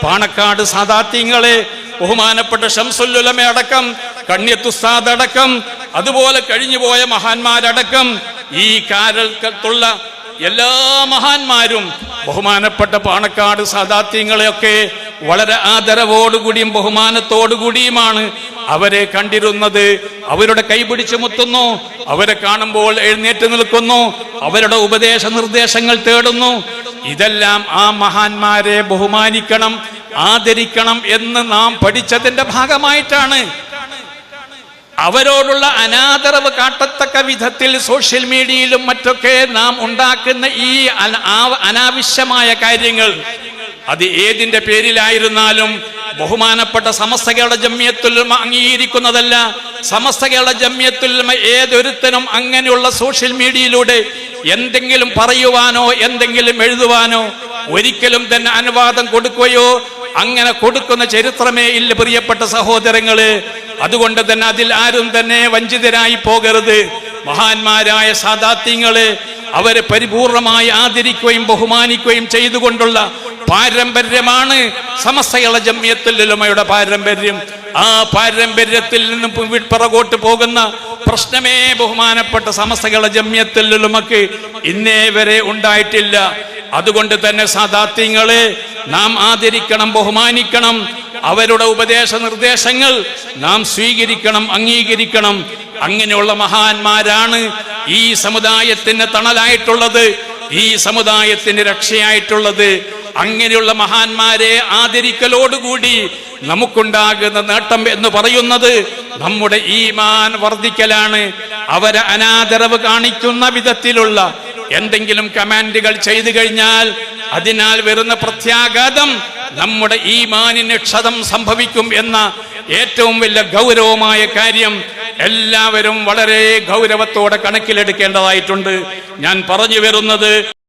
പാണക്കാട് സാദാത്യങ്ങളെ, ബഹുമാനപ്പെട്ട ശംസുൽ ഉലമ അടക്കം, കണ്യത്ത് ഉസ്താദ് അടക്കം, അതുപോലെ കഴിഞ്ഞുപോയ മഹാന്മാരടക്കം, ഈ കാലത്തുള്ള എല്ലാ മഹാന്മാരും ബഹുമാനപ്പെട്ട പാണക്കാട് സാദാത്യങ്ങളെയൊക്കെ വളരെ ആദരവോടുകൂടിയും ബഹുമാനത്തോടുകൂടിയുമാണ് അവരെ കണ്ടിരുന്നത്. അവരുടെ കൈപിടിച്ച് മുത്തുന്നു, അവരെ കാണുമ്പോൾ എഴുന്നേറ്റ് നിൽക്കുന്നു, അവരുടെ ഉപദേശ നിർദ്ദേശങ്ങൾ തേടുന്നു. ഇതെല്ലാം ആ മഹാന്മാരെ ബഹുമാനിക്കണം, ആദരിക്കണം എന്ന് നാം പഠിച്ചതിന്റെ ഭാഗമായിട്ടാണ്. അവരോടുള്ള അനാദരവ് കാട്ടത്തക്ക വിധത്തിൽ സോഷ്യൽ മീഡിയയിലും മറ്റൊക്കെ നാം ഉണ്ടാക്കുന്ന ഈ അനാവശ്യമായ കാര്യങ്ങൾ, അത് ഏതിന്റെ പേരിലായിരുന്നാലും ബഹുമാനപ്പെട്ട സമസ്ത കേരള ജംഇയ്യത്തുൽ ഉലമ അംഗീകരിക്കുന്നതല്ല. സമസ്ത കേരള ജംഇയ്യത്തുൽ ഉലമ ഏതൊരുത്തനും അങ്ങനെയുള്ള സോഷ്യൽ മീഡിയയിലൂടെ എന്തെങ്കിലും പറയുവാനോ എന്തെങ്കിലും എഴുതുവാനോ ഒരിക്കലും തന്നെ അനുവാദം കൊടുക്കുകയോ അങ്ങനെ കൊടുക്കുന്ന ചരിത്രമേ ഇല്ല പ്രിയപ്പെട്ട സഹോദരങ്ങള്. അതുകൊണ്ട് തന്നെ അതിൽ ആരും തന്നെ വഞ്ചിതരായി പോകരുത്. മഹാന്മാരായ സാദാത്യങ്ങളെ അവരെ പരിപൂർണമായി ആദരിക്കുകയും ബഹുമാനിക്കുകയും ചെയ്തുകൊണ്ടുള്ള പാരമ്പര്യമാണ് സമസ്ത കേരള ജംഇയ്യത്തുൽ ഉലമയുടെ പാരമ്പര്യം. ആ പാരമ്പര്യത്തിൽ നിന്നും പിറകോട്ട് പോകുന്ന പ്രശ്നമേ ബഹുമാനപ്പെട്ട സമസ്ത കേരള ജംഇയ്യത്തുൽ ഉലമക്ക് ഇന്നേ വരെ ഉണ്ടായിട്ടില്ല. അതുകൊണ്ട് തന്നെ സാദാത്യങ്ങളെ നാം ആദരിക്കണം, ബഹുമാനിക്കണം. അവരുടെ ഉപദേശ നിർദ്ദേശങ്ങൾ നാം സ്വീകരിക്കണം, അംഗീകരിക്കണം. അങ്ങനെയുള്ള മഹാന്മാരാണ് ഈ സമുദായത്തിന് തണലായിട്ടുള്ളത്, ഈ സമുദായത്തിന് രക്ഷയായിട്ടുള്ളത്. അങ്ങനെയുള്ള മഹാന്മാരെ ആദരിക്കലോടുകൂടി നമുക്കുണ്ടാകുന്ന നേട്ടം എന്ന് പറയുന്നത് നമ്മുടെ ഈമാൻ വർദ്ധിക്കലാണ്. അവരെ അനാദരവ് കാണിക്കുന്ന വിധത്തിലുള്ള എന്തെങ്കിലും കമാൻഡുകൾ ചെയ്തു കഴിഞ്ഞാൽ അതിനാൽ വരുന്ന പ്രത്യാഘാതം നമ്മുടെ ഈമാനിന് ക്ഷതം സംഭവിക്കും എന്ന ഏറ്റവും വലിയ ഗൗരവമായ കാര്യം എല്ലാവരും വളരെ ഗൗരവത്തോടെ കണക്കിലെടുക്കേണ്ടതായിട്ടുണ്ട്. ഞാൻ പറഞ്ഞു വരുന്നത്